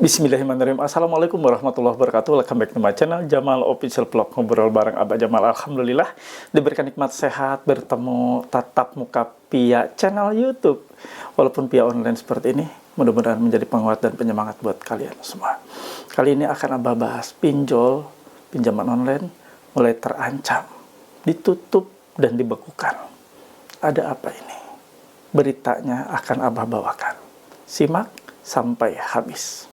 Bismillahirrahmanirrahim. Assalamualaikum warahmatullahi wabarakatuh. Welcome back to my channel Jamal Official Vlog. Ngobrol bareng Abah Jamal. Alhamdulillah diberikan nikmat sehat bertemu tatap muka via channel YouTube. Walaupun via online seperti ini, mudah-mudahan menjadi penguat dan penyemangat buat kalian semua. Kali ini akan Abah bahas pinjol, pinjaman online mulai terancam, ditutup dan dibekukan. Ada apa ini? Beritanya akan Abah bawakan. Simak sampai habis.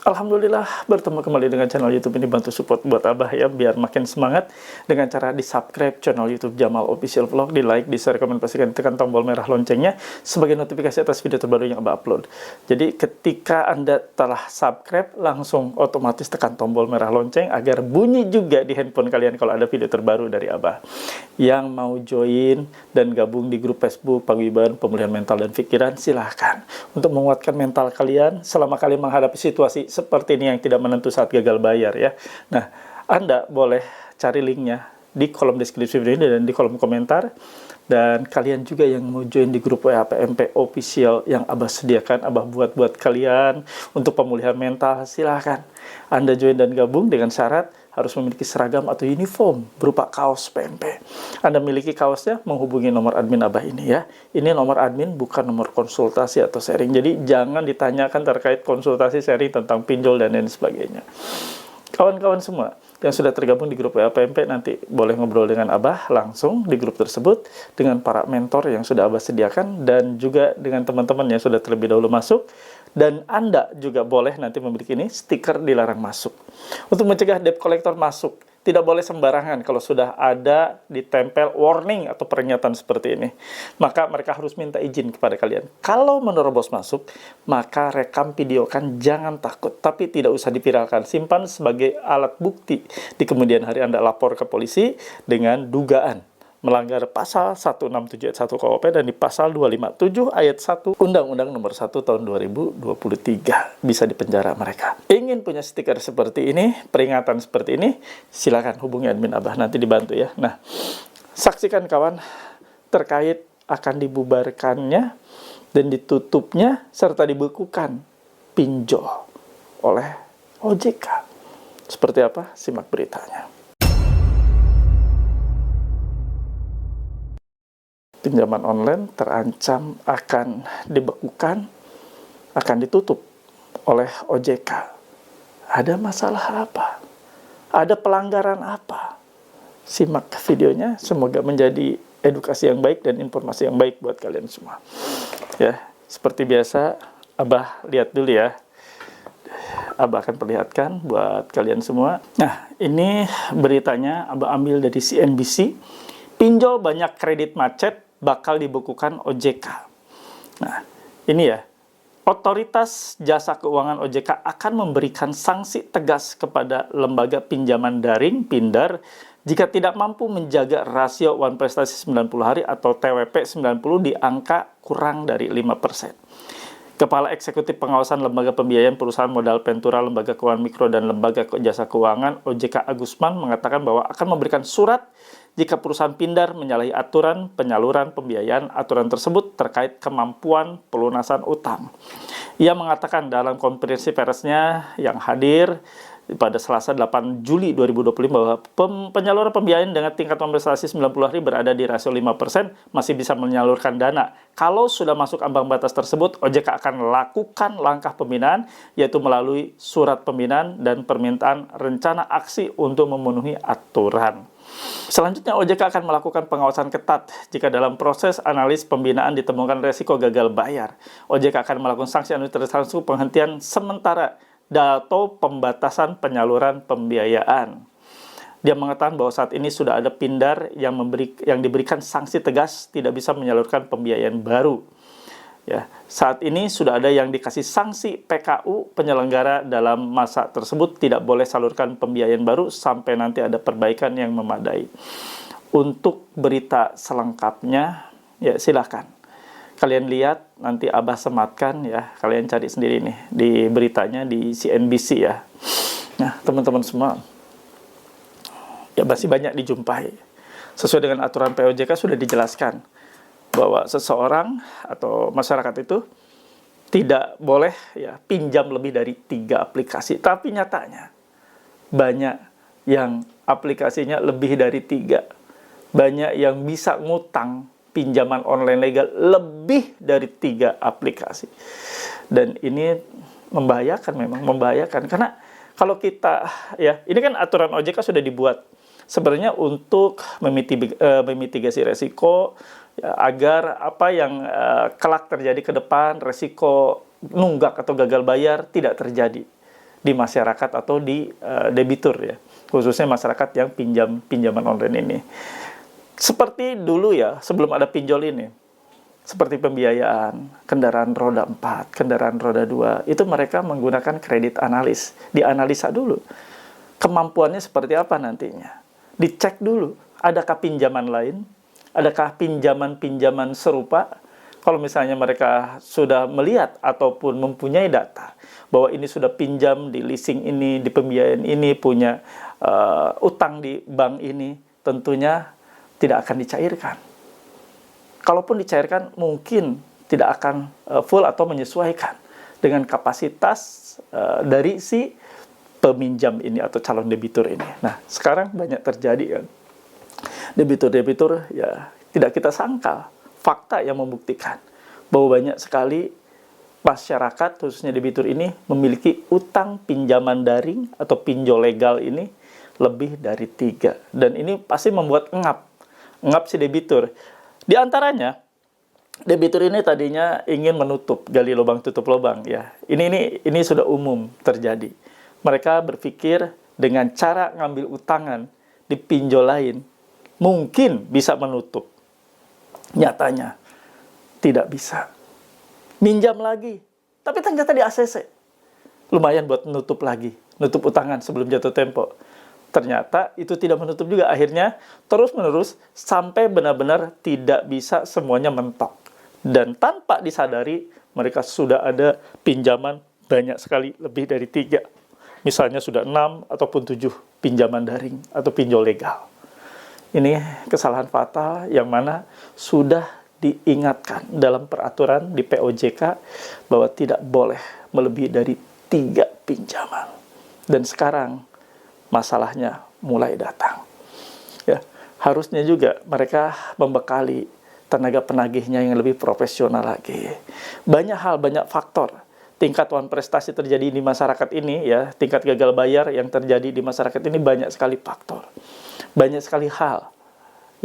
Alhamdulillah bertemu kembali dengan channel YouTube ini. Bantu support buat Abah ya, biar makin semangat dengan cara di subscribe channel YouTube Jamal Official Vlog, di like, di share, komen, pastikan tekan tombol merah loncengnya sebagai notifikasi atas video terbaru yang Abah upload. Jadi ketika Anda telah subscribe, langsung otomatis tekan tombol merah lonceng agar bunyi juga di handphone kalian kalau ada video terbaru dari Abah. Yang mau join dan gabung di grup Facebook Paguyuban Pemulihan Mental dan Pikiran, silahkan untuk menguatkan mental kalian selama kalian menghadapi situasi seperti ini yang tidak menentu saat gagal bayar ya. Nah, Anda boleh cari linknya di kolom deskripsi video ini dan di kolom komentar. Dan kalian juga yang mau join di grup WA PMP official yang Abah sediakan, Abah buat kalian untuk pemulihan mental, silahkan Anda join dan gabung dengan syarat harus memiliki seragam atau uniform berupa kaos PMP. Anda miliki kaosnya, menghubungi nomor admin Abah ini ya. Ini nomor admin, bukan nomor konsultasi atau sharing. Jadi jangan ditanyakan terkait konsultasi sharing tentang pinjol dan lain sebagainya. Kawan-kawan semua yang sudah tergabung di grup WA PMP nanti boleh ngobrol dengan Abah langsung di grup tersebut dengan para mentor yang sudah Abah sediakan dan juga dengan teman-teman yang sudah terlebih dahulu masuk. Dan Anda juga boleh nanti memiliki ini stiker dilarang masuk. Untuk mencegah debt collector masuk, tidak boleh sembarangan kalau sudah ada ditempel warning atau peringatan seperti ini. Maka mereka harus minta izin kepada kalian. Kalau menerobos masuk, maka rekam videokan, jangan takut. Tapi tidak usah diviralkan. Simpan sebagai alat bukti. Di kemudian hari Anda lapor ke polisi dengan dugaan melanggar pasal 167 ayat 1 KUHP dan di pasal 257 ayat 1 Undang-Undang Nomor 1 Tahun 2023. Bisa dipenjara mereka. Ingin punya stiker seperti ini, peringatan seperti ini, silakan hubungi admin Abah, nanti dibantu ya. Nah, saksikan kawan terkait akan dibubarkannya dan ditutupnya serta dibekukan pinjol oleh OJK. Seperti apa? Simak beritanya. Pinjaman online terancam akan dibekukan, akan ditutup oleh OJK. Ada masalah apa? Ada pelanggaran apa? Simak videonya, semoga menjadi edukasi yang baik dan informasi yang baik buat kalian semua. Ya, seperti biasa, Abah lihat dulu ya. Abah akan perlihatkan buat kalian semua. Nah, ini beritanya Abah ambil dari CNBC. Pinjol banyak kredit macet bakal dibekukan OJK. Nah, ini ya. Otoritas Jasa Keuangan OJK akan memberikan sanksi tegas kepada lembaga pinjaman daring (Pindar) jika tidak mampu menjaga rasio wan prestasi 90 hari atau TWP 90 di angka kurang dari 5%. Kepala Eksekutif Pengawasan Lembaga Pembiayaan Perusahaan Modal Ventura, Lembaga Keuangan Mikro, dan Lembaga Jasa Keuangan OJK Agusman mengatakan bahwa akan memberikan surat jika perusahaan Pindar menyalahi aturan penyaluran pembiayaan. Aturan tersebut terkait kemampuan pelunasan utang. Ia mengatakan dalam konferensi persnya yang hadir pada Selasa 8 Juli 2025 bahwa penyaluran pembiayaan dengan tingkat prestasi 90 hari berada di rasio 5% masih bisa menyalurkan dana. Kalau sudah masuk ambang batas tersebut, OJK akan lakukan langkah pembinaan, yaitu melalui surat pembinaan dan permintaan rencana aksi untuk memenuhi aturan. Selanjutnya, OJK akan melakukan pengawasan ketat jika dalam proses analis pembinaan ditemukan resiko gagal bayar. OJK akan melakukan sanksi administratif penghentian sementara atau pembatasan penyaluran pembiayaan. Dia mengatakan bahwa saat ini sudah ada Pindar yang diberikan sanksi tegas tidak bisa menyalurkan pembiayaan baru. Ya, saat ini sudah ada yang dikasih sanksi PKU penyelenggara dalam masa tersebut tidak boleh salurkan pembiayaan baru sampai nanti ada perbaikan yang memadai. Untuk berita selengkapnya, ya silahkan kalian lihat, nanti Abah sematkan ya, kalian cari sendiri nih di beritanya di CNBC ya. Nah, teman-teman semua, ya masih banyak dijumpai. Sesuai dengan aturan POJK sudah dijelaskan bahwa seseorang atau masyarakat itu tidak boleh ya pinjam lebih dari 3 aplikasi. Tapi nyatanya banyak yang aplikasinya lebih dari 3. Banyak yang bisa ngutang pinjaman online legal lebih dari 3 aplikasi. Dan ini membahayakan, memang membahayakan. Karena kalau kita, ya ini kan aturan OJK sudah dibuat sebenarnya untuk memitigasi resiko, ya, agar apa yang kelak terjadi ke depan, resiko nunggak atau gagal bayar tidak terjadi di masyarakat atau di debitur, ya, khususnya masyarakat yang pinjaman online ini. Seperti dulu ya, sebelum ada pinjol ini, seperti pembiayaan kendaraan roda 4, kendaraan roda 2, itu mereka menggunakan kredit analis, dianalisa dulu kemampuannya seperti apa nantinya, dicek dulu adakah pinjaman lain, adakah pinjaman-pinjaman serupa. Kalau misalnya mereka sudah melihat ataupun mempunyai data bahwa ini sudah pinjam di leasing ini, di pembiayaan ini, punya utang di bank ini, tentunya tidak akan dicairkan. Kalaupun dicairkan, mungkin tidak akan full atau menyesuaikan dengan kapasitas dari si peminjam ini atau calon debitur ini. Nah, sekarang banyak terjadi kan, debitur-debitur ya tidak kita sangkal. Fakta yang membuktikan bahwa banyak sekali masyarakat, khususnya debitur ini, memiliki utang pinjaman daring atau pinjol legal ini lebih dari 3. Dan ini pasti membuat ngap si debitur. Di antaranya, debitur ini tadinya ingin menutup, gali lubang tutup lubang, ya. Ini sudah umum terjadi. Mereka berpikir dengan cara ngambil utangan di pinjol lain, mungkin bisa menutup. Nyatanya tidak bisa. Minjam lagi, tapi ternyata di ACC. Lumayan buat nutup lagi, nutup utangan sebelum jatuh tempo. Ternyata itu tidak menutup juga. Akhirnya terus-menerus sampai benar-benar tidak bisa semuanya mentok. Dan tanpa disadari, mereka sudah ada pinjaman banyak sekali, lebih dari 3. Misalnya sudah 6 ataupun 7 pinjaman daring atau pinjol legal. Ini kesalahan fatal yang mana sudah diingatkan dalam peraturan di POJK bahwa tidak boleh melebihi dari 3 pinjaman. Dan sekarang masalahnya mulai datang. Ya, harusnya juga mereka membekali tenaga penagihnya yang lebih profesional lagi. Banyak hal, banyak faktor tingkat wan prestasi terjadi di masyarakat ini, ya, tingkat gagal bayar yang terjadi di masyarakat ini banyak sekali faktor. Banyak sekali hal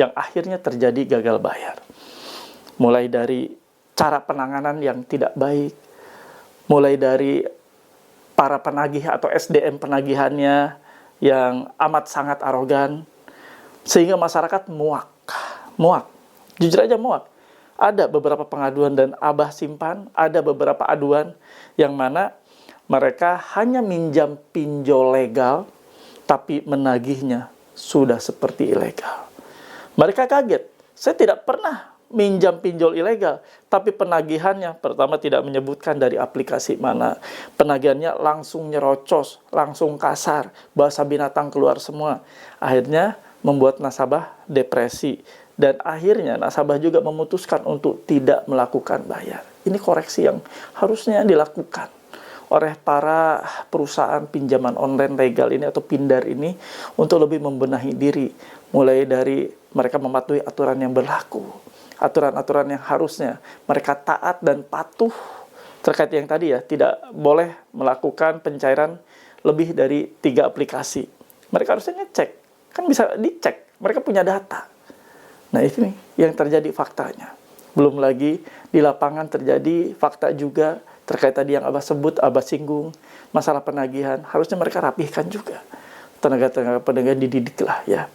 yang akhirnya terjadi gagal bayar. Mulai dari cara penanganan yang tidak baik, mulai dari para penagih atau SDM penagihannya yang amat sangat arogan, sehingga masyarakat muak. Jujur aja muak. Ada beberapa pengaduan dan Abah simpan, ada beberapa aduan yang mana mereka hanya minjam pinjol legal, tapi menagihnya sudah seperti ilegal. Mereka kaget, saya tidak pernah minjam pinjol ilegal, tapi penagihannya pertama tidak menyebutkan dari aplikasi mana. Penagihannya langsung nyerocos, langsung kasar, bahasa binatang keluar semua. Akhirnya membuat nasabah depresi. Dan akhirnya nasabah juga memutuskan untuk tidak melakukan bayar. Ini koreksi yang harusnya dilakukan oleh para perusahaan pinjaman online legal ini atau pindar ini untuk lebih membenahi diri. Mulai dari mereka mematuhi aturan yang berlaku, aturan-aturan yang harusnya mereka taat dan patuh terkait yang tadi ya, tidak boleh melakukan pencairan lebih dari 3 aplikasi. Mereka harusnya ngecek, kan bisa dicek, mereka punya data. Nah ini yang terjadi faktanya. Belum lagi di lapangan terjadi fakta juga terkait tadi yang Abah sebut, Abah singgung, masalah penagihan, harusnya mereka rapihkan juga. Tenaga-tenaga penagih dididik lah ya.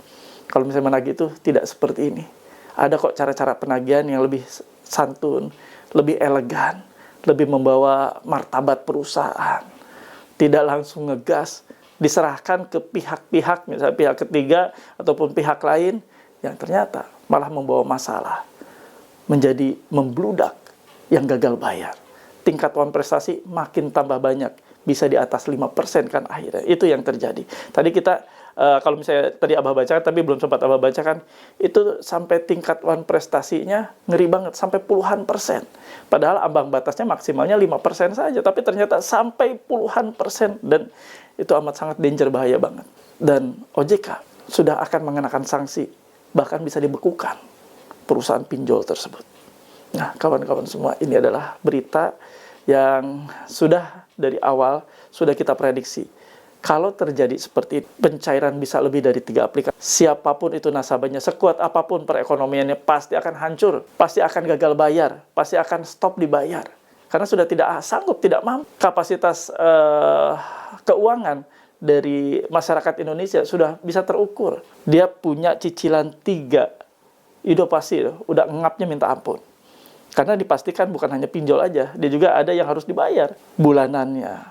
Kalau misalnya menagih itu tidak seperti ini. Ada kok cara-cara penagihan yang lebih santun, lebih elegan, lebih membawa martabat perusahaan. Tidak langsung ngegas, diserahkan ke pihak-pihak, misalnya pihak ketiga ataupun pihak lain, yang ternyata malah membawa masalah. Menjadi membludak yang gagal bayar. Tingkat wan prestasi makin tambah banyak. Bisa di atas 5% kan akhirnya. Itu yang terjadi. Tadi kita kalau misalnya tadi Abah bacakan, tapi belum sempat Abah bacakan, itu sampai tingkat one prestasinya ngeri banget, sampai puluhan persen. Padahal ambang batasnya maksimalnya 5% saja, tapi ternyata sampai puluhan persen, dan itu amat sangat danger, bahaya banget. Dan OJK sudah akan mengenakan sanksi, bahkan bisa dibekukan perusahaan pinjol tersebut. Nah, kawan-kawan semua, ini adalah berita yang sudah dari awal sudah kita prediksi. Kalau terjadi seperti pencairan bisa lebih dari 3 aplikasi, siapapun itu nasabahnya, sekuat apapun perekonomiannya, pasti akan hancur, pasti akan gagal bayar, pasti akan stop dibayar. Karena sudah tidak sanggup, tidak mampu. Kapasitas keuangan dari masyarakat Indonesia sudah bisa terukur. Dia punya cicilan 3, itu pasti udah ngapnya minta ampun. Karena dipastikan bukan hanya pinjol aja, dia juga ada yang harus dibayar bulanannya.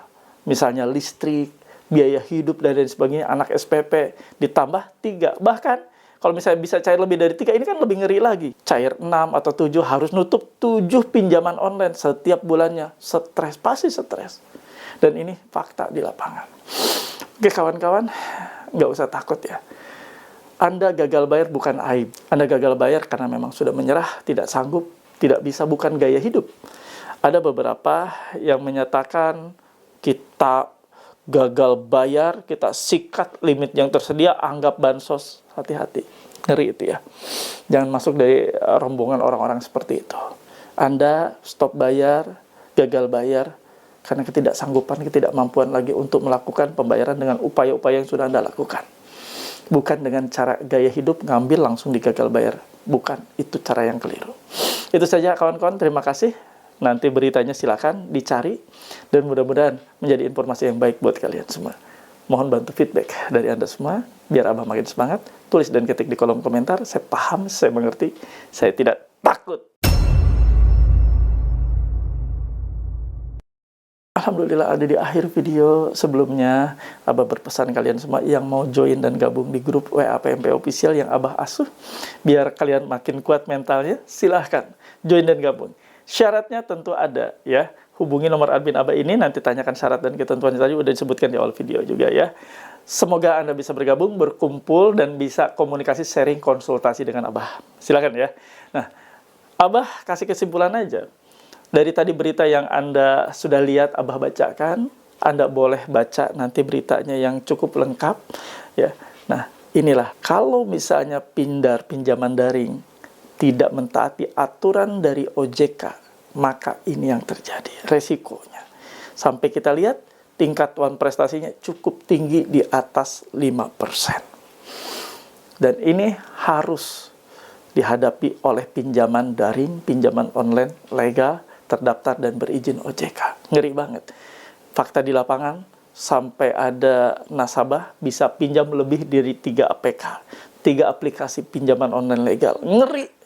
Misalnya listrik, biaya hidup, dan lain sebagainya, anak SPP, ditambah 3. Bahkan, kalau misalnya bisa cair lebih dari 3, ini kan lebih ngeri lagi. Cair 6 atau 7, harus nutup 7 pinjaman online setiap bulannya. Stres, pasti stres. Dan ini fakta di lapangan. Oke kawan-kawan, nggak usah takut ya. Anda gagal bayar bukan aib. Anda gagal bayar karena memang sudah menyerah, tidak sanggup, tidak bisa, bukan gaya hidup. Ada beberapa yang menyatakan kita gagal bayar, kita sikat limit yang tersedia, anggap bansos. Hati-hati, ngeri itu ya. Jangan masuk dari rombongan orang-orang seperti itu. Anda stop bayar, gagal bayar, karena ketidaksanggupan, ketidakmampuan lagi untuk melakukan pembayaran dengan upaya-upaya yang sudah Anda lakukan. Bukan dengan cara gaya hidup, ngambil langsung digagal bayar. Bukan, itu cara yang keliru. Itu saja kawan-kawan, terima kasih. Nanti beritanya silakan dicari, dan mudah-mudahan menjadi informasi yang baik buat kalian semua. Mohon bantu feedback dari Anda semua, biar Abah makin semangat. Tulis dan ketik di kolom komentar, saya paham, saya mengerti, saya tidak takut. Alhamdulillah, ada di akhir video sebelumnya, Abah berpesan kalian semua yang mau join dan gabung di grup WA PMP Official yang Abah asuh, biar kalian makin kuat mentalnya, silahkan join dan gabung. Syaratnya tentu ada ya. Hubungi nomor admin Abah ini, nanti tanyakan syarat dan ketentuannya tadi udah disebutkan di awal video juga ya. Semoga Anda bisa bergabung, berkumpul, dan bisa komunikasi, sharing, konsultasi dengan Abah. Silakan ya. Nah, Abah kasih kesimpulan aja. Dari tadi berita yang Anda sudah lihat Abah bacakan, Anda boleh baca nanti beritanya yang cukup lengkap ya. Nah, inilah kalau misalnya pinjaman daring tidak mentaati aturan dari OJK, maka ini yang terjadi, resikonya. Sampai kita lihat tingkat one prestasinya cukup tinggi di atas 5%. Dan ini harus dihadapi oleh pinjaman daring, pinjaman online legal, terdaftar dan berizin OJK. Ngeri banget. Fakta di lapangan, sampai ada nasabah bisa pinjam lebih dari 3 APK, 3 aplikasi pinjaman online legal. Ngeri.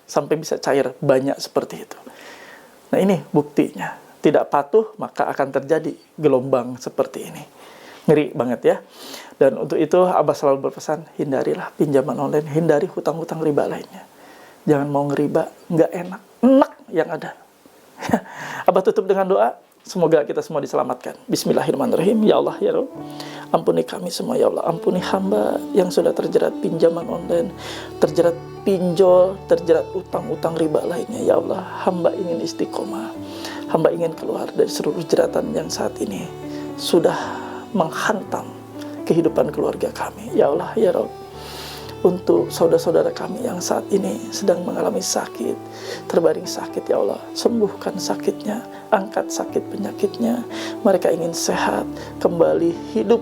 Sampai bisa cair banyak seperti itu. Nah ini buktinya. Tidak patuh, maka akan terjadi gelombang seperti ini. Ngeri banget ya. Dan untuk itu Abah selalu berpesan, hindarilah pinjaman online, hindari hutang-hutang riba lainnya. Jangan mau ngeriba, nggak enak. Enak yang ada. Abah tutup dengan doa. Semoga kita semua diselamatkan. Bismillahirrahmanirrahim. Ya Allah, ya Rabb, ampuni kami semua ya Allah. Ampuni hamba yang sudah terjerat pinjaman online, terjerat pinjol, terjerat utang-utang riba lainnya. Ya Allah, hamba ingin istiqomah. Hamba ingin keluar dari seluruh jeratan yang saat ini sudah menghantam kehidupan keluarga kami. Ya Allah, ya Rabb, untuk saudara-saudara kami yang saat ini sedang mengalami sakit, terbaring sakit, ya Allah, sembuhkan sakitnya, angkat sakit penyakitnya. Mereka ingin sehat, kembali hidup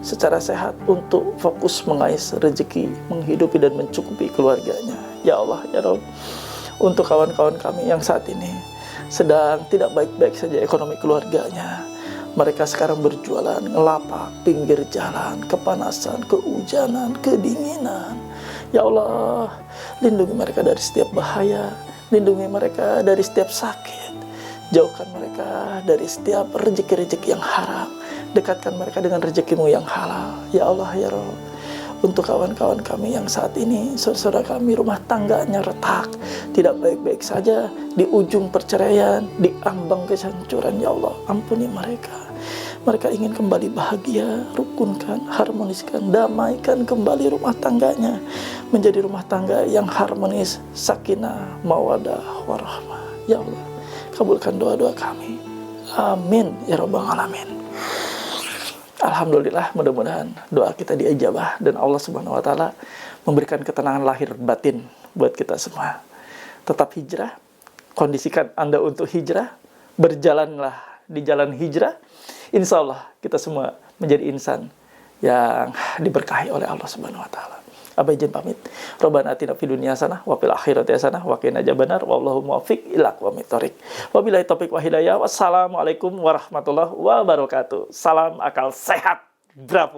secara sehat untuk fokus mengais rezeki, menghidupi dan mencukupi keluarganya. Ya Allah, ya Rabb, untuk kawan-kawan kami yang saat ini sedang tidak baik-baik saja ekonomi keluarganya, mereka sekarang berjualan, ngelapak, pinggir jalan, kepanasan, kehujanan, kedinginan. Ya Allah, lindungi mereka dari setiap bahaya, lindungi mereka dari setiap sakit, jauhkan mereka dari setiap rezeki-rezeki yang haram, dekatkan mereka dengan rezekimu yang halal. Ya Allah, ya Rabb, untuk kawan-kawan kami yang saat ini, saudara kami rumah tangganya retak, tidak baik-baik saja, di ujung perceraian, di ambang kehancuran. Ya Allah, ampuni mereka. Mereka ingin kembali bahagia, rukunkan, harmoniskan, damaikan kembali rumah tangganya, menjadi rumah tangga yang harmonis, sakinah, mawadah, warahmah. Ya Allah, kabulkan doa-doa kami. Amin ya rabbal alamin. Alhamdulillah, mudah-mudahan doa kita diijabah dan Allah Subhanahu wa taala memberikan ketenangan lahir batin buat kita semua. Tetap hijrah, kondisikan Anda untuk hijrah, berjalanlah di jalan hijrah. Insya Allah kita semua menjadi insan yang diberkahi oleh Allah Subhanahu wa taala. Abah izin pamit. Rabbana atina fid dunya hasanah wa fil akhirati hasanah wa qina adzabannar. Wallahu muwaffiq ila aqwamit thoriq. Wabillahi taufiq wa hidayah. Wassalamualaikum warahmatullahi wabarakatuh. Salam akal sehat. Bravo.